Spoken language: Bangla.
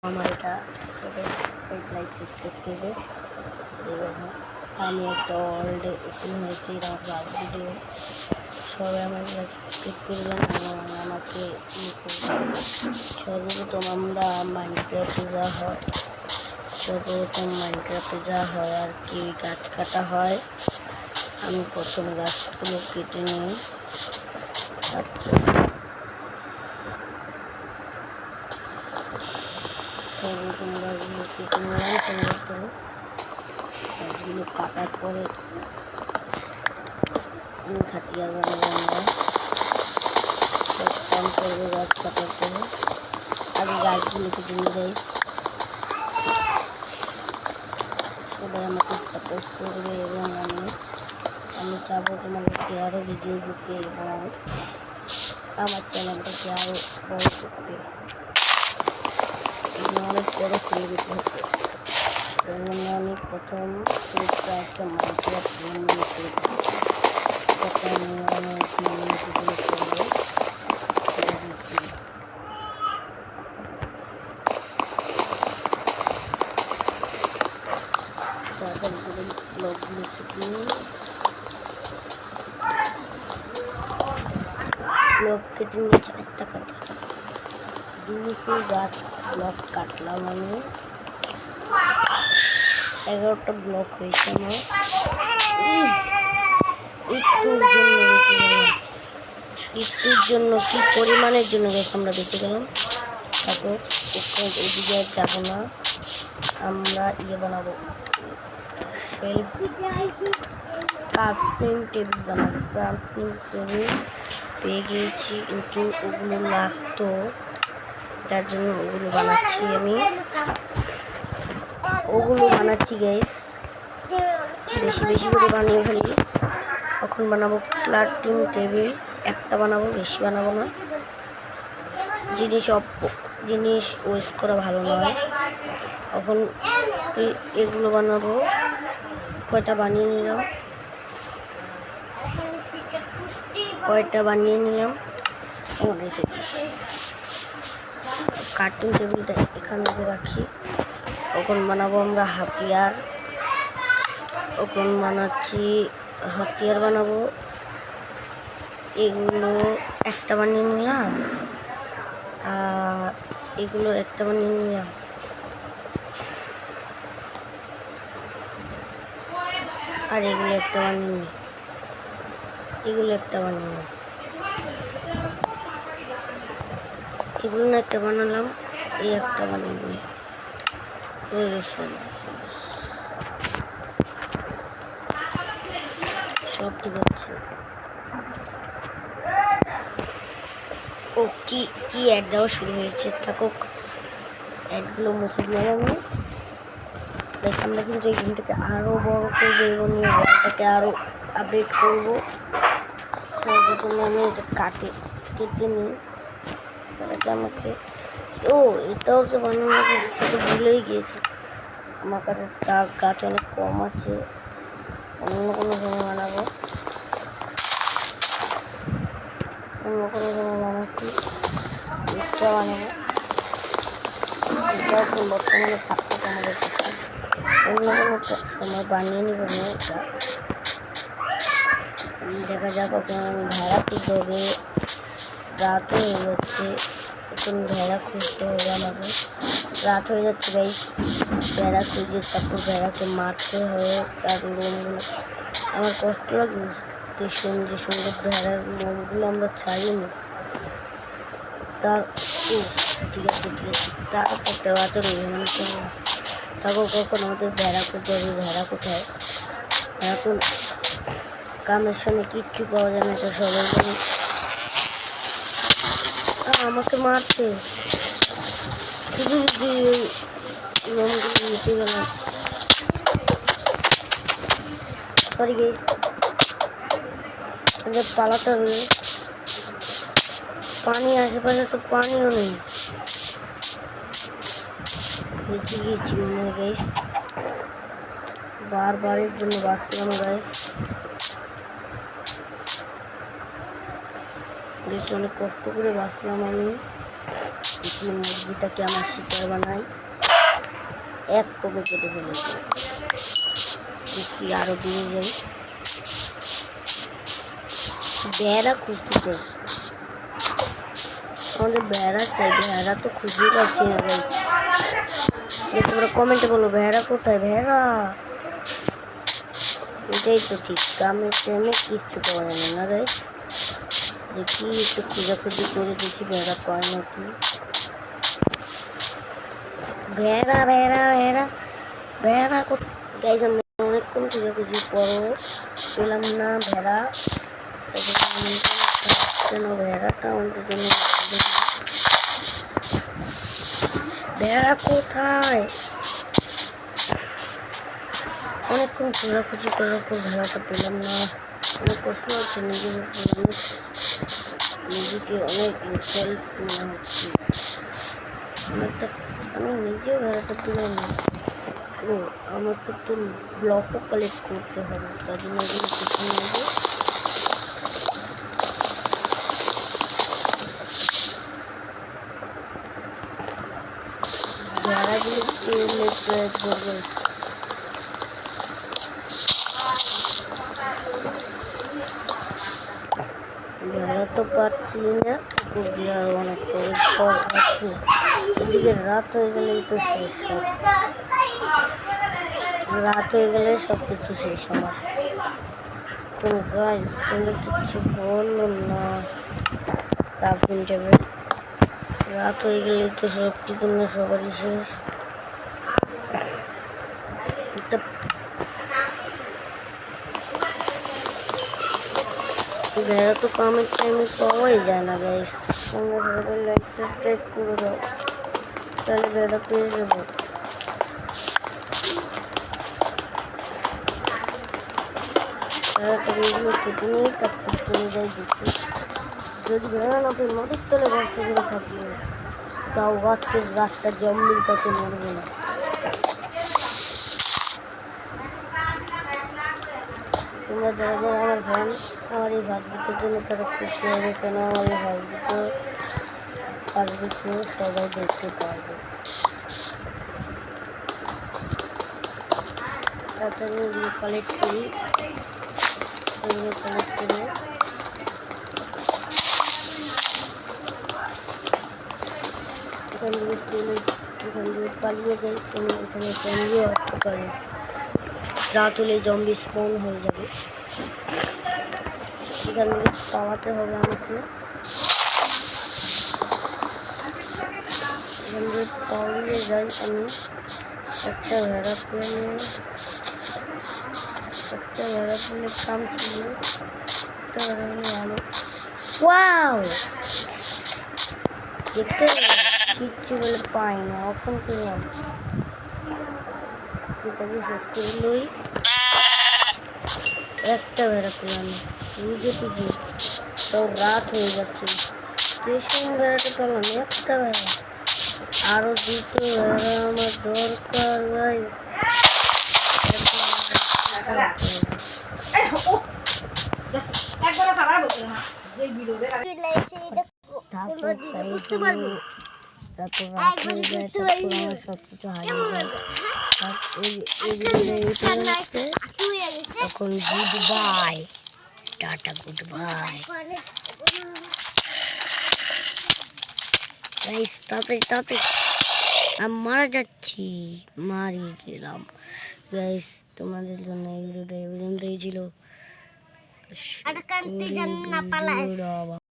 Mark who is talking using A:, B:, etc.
A: আমার এটা সবাই সাবস্ক্রাইব লাইক সাবস্ক্রাইব করবে এবং আমি একটা অলরেডি ওপেন হয়েছি আমার লাস্ট ভিডিও। সবাই আমার লাইক সাবস্ক্রাইব করবেন এবং আমাকে সর্বপ্রথম আমরা মাইনক্রাফটে যা হয় আর কি গাছ কাটা হয়। আমি প্রথম গাছগুলো কেটে নিই। সর্বপ্রথম গাছগুলো কেটে নিলাম। গাছগুলো কাটার পরে খাটিয়া বানাবো আমরা। সব কাম করবো গাছ কাটার পরে। আগে গাছগুলো কেটে নিয়ে যাই। সবাই আমাকে সাপোর্ট করবে এবং আমি চাবো তোমাদেরকে আরও ভিডিও দিতে এবং আমার চ্যানেলটাকে আরও বড় করতে এবং অনেক বড় সেলিব্রিটি হতে। আমি প্রথম একটা মাইনক্রাফট গেম নিয়ে করবো। আমি অনেক ভিডিও করবো। ব্লকগুলো কেটে নিয়েছে একটা কাটলাম, দুটো গাছ ব্লক কাটলাম। আমি 11টা ব্লক হয়েছে আমার। একটুর জন্য কি পরিমাণের জন্য গ্যাস আমরা বেঁচে গেলাম। তারপর এদিকে আর যাবো না, আমরা বানাবো ক্রাফটিং টেবিল বানাবো। ক্রাফটিং টেবিল পেয়ে গিয়েছি, কিন্তু ওগুলো লাগতো, তার জন্য ওগুলো বানাচ্ছি গাইস। বেশি বেশি করে বানিয়ে ফেলি। এখন বানাবো ক্রাফটিং টেবিল, একটা বানাবো, বেশি বানাবো না। জিনিস ওয়েস্ট করা ভালো নয়। এখন এগুলো বানাবো। কয়টা বানিয়ে নিলাম রেখে দিচ্ছি। কাটিং টেবিলটা এখানে রাখি। এখন বানাবো আমরা হাতিয়ার। বানাবো। এগুলো একটা বানিয়ে নিলাম, আর এগুলো একটা বানিয়ে নিলাম। আর এগুলো একটা বানিয়ে নিই। এগুলো একটা বানালাম। এই একটা বানিয়ে নিই। হয়ে গেছে সব ঠিক আছে। ও কি অ্যাড দেওয়া শুরু হয়েছে, থাকুক। অ্যাডগুলো মুছে দিলাম আমি। আমরা কিন্তু এই গেমটাকে আরও বড় করবো এবং গেমটাকে আরও আপডেট করবো। সর্বপ্রথমে আমি এটা কেটে নিই। তাহলে আমাকে এটাও যে বানানো ভুলেই গিয়েছি। আমার কাছে গাছ অনেক কম আছে, অন্য কোনো জমি বানাবো। বানাচ্ছি, এটা বানাবো। এটাও এখন বর্তমানে থাকতো আমাদের কাছে, অন্য কোনো সময় বানিয়ে নিব না। দেখা যাক। ওখানে আমি ভেড়া খুঁজতে হবে, রাত হয়ে যাচ্ছে। এখন ভেড়া খুঁজতে হবে আমাকে, রাত হয়ে যাচ্ছে গাই। ভেড়া খুঁজে তারপর ভেড়াকে মারতে হবে। তার লোমগুলো আমার কষ্ট লাগে, যে সুন্দর ভেড়ার লোমগুলো আমরা ছাড়িনি। ঠিক আছে। তারপর বাচ্চা তারপর কখন আমাদের ভেড়া খুঁজতে হবে। ভেড়া কোথায়? এখন কামের সময় কিচ্ছু পাওয়া যায় না, এটা সবাই জানি। আমাকে মারছে, নিতে গেলাম। সরি গাইস, পালাতে হবে। পানি আশেপাশে তো পানিও নেই, বেঁচে গিয়েছি মনে হয় গাইস। বারবারের জন্য বাঁচলাম গাইস। অনেক কষ্ট করে বাঁচলাম আমি। মুরগিটাকে আমার শিকার বানাই। এক কোপে কেটে ফেলেছে। দেখি আরো দূরে যাই। বেড়া খুঁজতেছে, আমাদের বেড়া চাই। বেড়া তো খুঁজে পাচ্ছি না ভাই। তোমরা কমেন্টে বলো ভেড়া কোথায়? ভেড়া এটাই তো ঠিক। গ্রামের টাইমে কিচ্ছু পাওয়া যায় না রে। দেখি একটু খোঁজাখুঁজি করে দেখি ভেড়া পায় নাকি। ভেড়া ভেড়া ভেড়া ভেড়া গাইজ আমি অনেকক্ষণ খোঁজাখুঁজি পরও পেলাম না ভেড়া। কেন ভেড়াটা অন্তত ভেড়া কোথায়? অনেকক্ষণ খোঁজাখুঁজি করার পর ভেড়াটা পেলাম না। অনেক কষ্ট হচ্ছে, নিজেকে অনেক হেল্প মনে হচ্ছে। আমি নিজেও ভেড়াটা পেলাম না। ও আমাকে তো ব্লকও কালেক্ট করতে হবে, তার জন্য এগুলো কিছু নেবো। ভেড়াগুলো ধরবো। ভেড়া তো পাচ্ছি না, আর অনেক করে পাচ্ছি। এদিকে রাত হয়ে গেলেই তো শেষ। রাত হয়ে গেলে সব কিছু শেষ আমার। তো গাইস তোমরা কিছু বললো না। রাফিন যাবে, রাত হয়ে গেলেই তো সব কিছু না সবারই শেষ। ভেড়া তো কামের টাইমে পাওয়াই যায় না গাইস। তোমরা সবাই লাইক সাবস্ক্রাইব করে দাও, তাহলে ভেড়া পেয়ে যাবো। ভেড়াটা কেটে নিয়ে তারপর চলে যাই দেখি। যদি ভেড়া না পেয়ে নদীর তলে গর্ত করে থাকবো, তাও গাছটা জম্বির কাছে মরবো না। তোমরা যারা যারা আমার ফ্যান, আমার এই ভাগ্যের জন্য তারা খুশি হবে, কেন আমার এই ভাগ্যকে সবাই দেখতে পারবে। তাড়াতাড়ি এগুলো কালেক্ট করি। এগুলো কালেক্ট করে এখান থেকে পালিয়ে যাই। তুমি এখানে জম্বিও আসতে পারে, রাত হলে জম্বি স্পন হয়ে যাবে। এখান থেকে পাওয়াতে হবে আমাকে। এখান থেকে পালিয়ে যাই আমি। একটা ভেড়া পেলে কাম ছিল। একটা ভেড়া পেলে ভালো। ওয়াও দেখতে কিচ্ছু বলে পাই না, এখন পেলাম। এটাকে শেষ করে লই। একটা ভেড়া পেলাম নিজে থেকে, তো রাত হয়ে যাচ্ছে। স্টেশন ভেড়াটা পেলাম একটা ভেড়া। আরো দুটো ভেড়া আমার দরকার ভাই। তারপর রাত হয়ে যায়, তারপর আমার সবকিছু হারিয়ে যায়। তখন good bye, tata, good bye. তাড়াতাড়ি তাড়াতাড়ি, আমি মারা যাচ্ছি, মারিয়ে গেলাম। গাইস তোমাদের জন্য এই ভিডিওটা এই পর্যন্তই ছিল।